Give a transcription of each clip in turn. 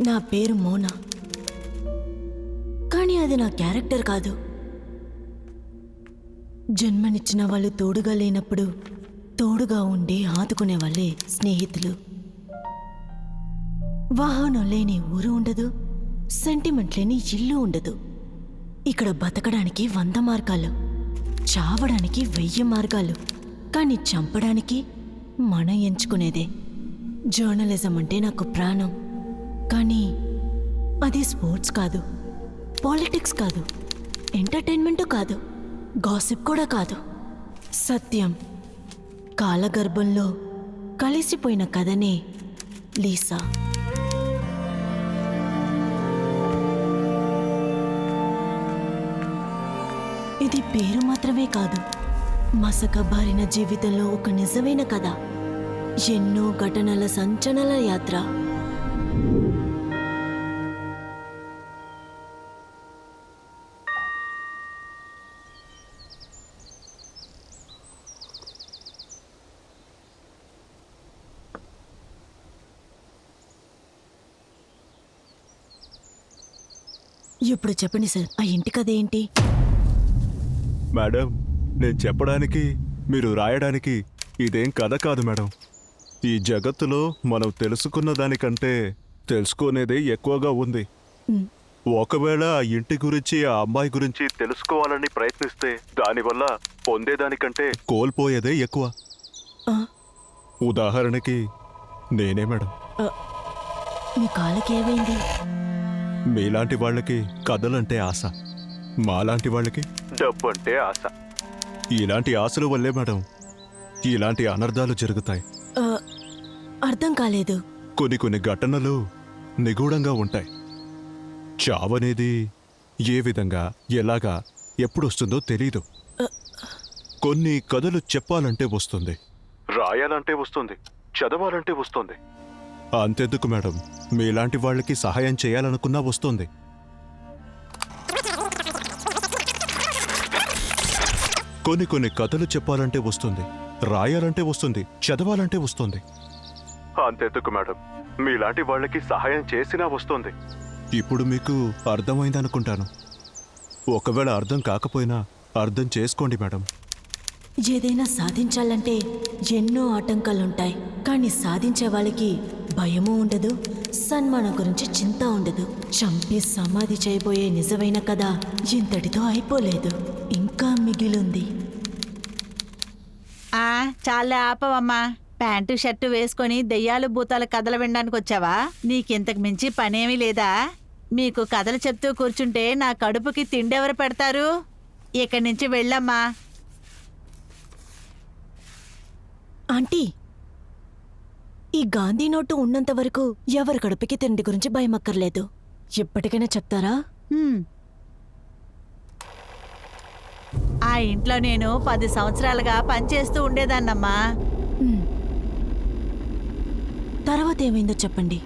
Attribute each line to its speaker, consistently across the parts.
Speaker 1: నా పేరు మోనా. కానీ అది నా క్యారెక్టర్ కాదు. జన్మనిచ్చిన వాళ్ళు తోడుగా లేనప్పుడు తోడుగా ఉండి ఆదుకునే వాళ్ళే స్నేహితులు. వాహనం లేని ఊరు ఉండదు, సెంటిమెంట్ లేని ఇల్లు ఉండదు. ఇక్కడ బతకడానికి 100 మార్గాలు, చావడానికి 1000 మార్గాలు, కానీ చంపడానికి మనం ఎంచుకునేదే. జర్నలిజం అంటే నాకు ప్రాణం. కానీ అది స్పోర్ట్స్ కాదు, పాలిటిక్స్ కాదు, ఎంటర్టైన్మెంటు కాదు, గాసిప్ కూడా కాదు. సత్యం. కాలగర్భంలో కలిసిపోయిన కథనే లీసా. ఇది పేరు మాత్రమే కాదు, మసకబారిన జీవితంలో ఒక నిజమైన కథ. ఎన్నో ఘటనల సంచలన యాత్ర. ఇప్పుడు చెప్పండి సార్, ఆ ఇంటి కథ ఏంటి?
Speaker 2: మేడం, నేను చెప్పడానికి మీరు రాయడానికి ఇదేం కథ కాదు మేడం. ఈ జగత్తులో మనం తెలుసుకున్న దానికంటే తెలుసుకునేదే ఎక్కువగా ఉంది. ఒకవేళ ఆ ఇంటి గురించి, ఆ అమ్మాయి గురించి తెలుసుకోవాలని ప్రయత్నిస్తే దానివల్ల పొందేదానికంటే కోల్పోయేదే ఎక్కువ. ఉదాహరణకి నేనే మేడం.
Speaker 1: మీ కాళ్ళకి ఏమైంది?
Speaker 2: మీలాంటి వాళ్ళకి కథలంటే ఆశ, మాలాంటి వాళ్ళకి డబ్బు అంటే ఆశ. ఇలాంటి ఆశల వల్లే మేడం ఇలాంటి అనర్థాలు జరుగుతాయి.
Speaker 1: అర్థం కాలేదు.
Speaker 2: కొన్ని ఘటనలు నిగూఢంగా ఉంటాయి. చావనేది ఏ విధంగా, ఎలాగా, ఎప్పుడొస్తుందో తెలీదు. కొన్ని కథలు చెప్పాలంటే వస్తుంది, రాయాలంటే వస్తుంది, చదవాలంటే వస్తుంది. అంతెందుకు మేడం, మీలాంటి వాళ్ళకి సహాయం చేయాలనుకున్నా వస్తుంది. కొన్ని కథలు చెప్పాలంటే వస్తుంది, రాయాలంటే వస్తుంది, చదవాలంటే వస్తుంది. అంతెందుకు మేడం, మీలాంటి వాళ్ళకి సహాయం చేసినా వస్తుంది. ఇప్పుడు మీకు అర్థమైందనుకుంటాను. ఒకవేళ అర్థం కాకపోయినా అర్థం చేసుకోండి మేడం.
Speaker 1: ఏదైనా సాధించాలంటే ఎన్నో ఆటంకాలుంటాయి, కానీ సాధించే వాళ్ళకి భయమూ ఉండదు, సన్మానం గురించి చింత ఉండదు. చంపి సమాధి చేయబోయే నిజమైన కథ ఇంతటితో అయిపోలేదు, ఇంకా మిగిలింది.
Speaker 3: చాలే ఆపవమ్మా. ప్యాంటు షర్టు వేసుకొని దెయ్యాలు భూతాల కథలు వినడానికి వచ్చావా? నీకింతకు మించి పనేమీ లేదా? మీకు కథలు చెప్తూ కూర్చుంటే నా కడుపుకి తిండెవరు పెడతారు? ఇక్కడి నుంచి వెళ్ళమ్మా.
Speaker 1: ఆంటీ, ఈ గాంధీ నోటు ఉన్నంత వరకు ఎవరి కడుపుకి తిండి గురించి భయమక్కర్లేదు. ఎప్పటికైనా చెప్తారా?
Speaker 3: ఆ ఇంట్లో నేను 10 సంవత్సరాలుగా పనిచేస్తూ ఉండేదాన్నమ్మా.
Speaker 1: తర్వాత ఏమైందో చెప్పండి.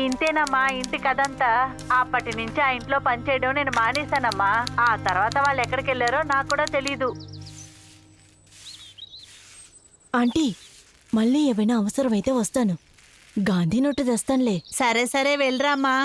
Speaker 3: ఇంతేనమ్మా ఇంటి కథంతా. అప్పటి నుంచి ఆ ఇంట్లో పనిచేయడం నేను మానేశానమ్మా. ఆ తర్వాత వాళ్ళు ఎక్కడికి వెళ్ళారో నాకు కూడా తెలీదు.
Speaker 1: ఆంటీ, మళ్ళీ ఏమైనా అవసరమైతే వస్తాను. గాంధీ నోటు తెస్తానులే.
Speaker 3: సరే సరే వెళ్ళరామ్మా.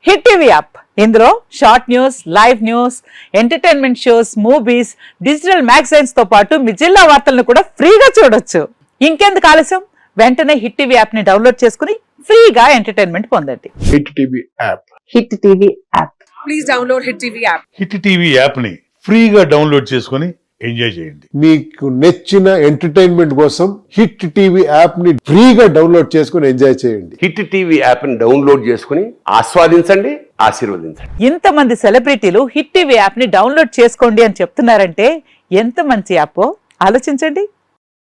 Speaker 4: హిట్ టీవీ యాప్ ఇందులో short news, live news, entertainment shows, movies, digital magazines తో పాటు మీ జిల్లా వార్తలను కూడా ఫ్రీగా చూడొచ్చు. ఇంకెందుకు ఆలస్యం, వెంటనే హిట్ టీవీ యాప్ ని డౌన్లోడ్ చేసుకుని ఫ్రీగా ఎంటర్టైన్మెంట్ పొందండి.
Speaker 5: Hit TV app.
Speaker 4: Hit TV app.
Speaker 6: Please download hit TV app.
Speaker 7: Hit TV యాప్ని ఫ్రీగా డౌన్లోడ్ చేసుకొని ఎంజాయ్ చేయండి.
Speaker 5: మీకు నచ్చిన ఎంటర్టైన్మెంట్ కోసం హిట్ టీవీ యాప్ ని ఫ్రీగా డౌన్లోడ్ చేసుకుని ఎంజాయ్ చేయండి.
Speaker 8: హిట్ టీవీ యాప్ ని డౌన్లోడ్ చేసుకుని ఆస్వాదించండి, ఆశీర్వదించండి.
Speaker 4: ఇంతమంది సెలబ్రిటీలు హిట్ టీవీ యాప్ ని డౌన్లోడ్ చేసుకోండి అని చెప్తున్నారంటే ఎంత మంచి యాప్ ఆలోచించండి.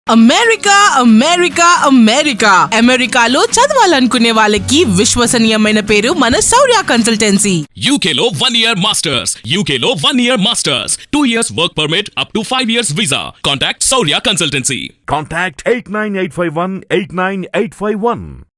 Speaker 6: అమెరికా అమెరికా అమెరికా అమెరికాలో చదవాలనుకునే వాళ్ళకి విశ్వసనీయమైన పేరు మన శౌర్య కన్సల్టెన్సీ.
Speaker 9: UK లో 1 year masters. UK లో 1 year masters. 2 years work permit up to 5 years visa. Contact Saurya Consultancy.
Speaker 10: Contact 89851 89851.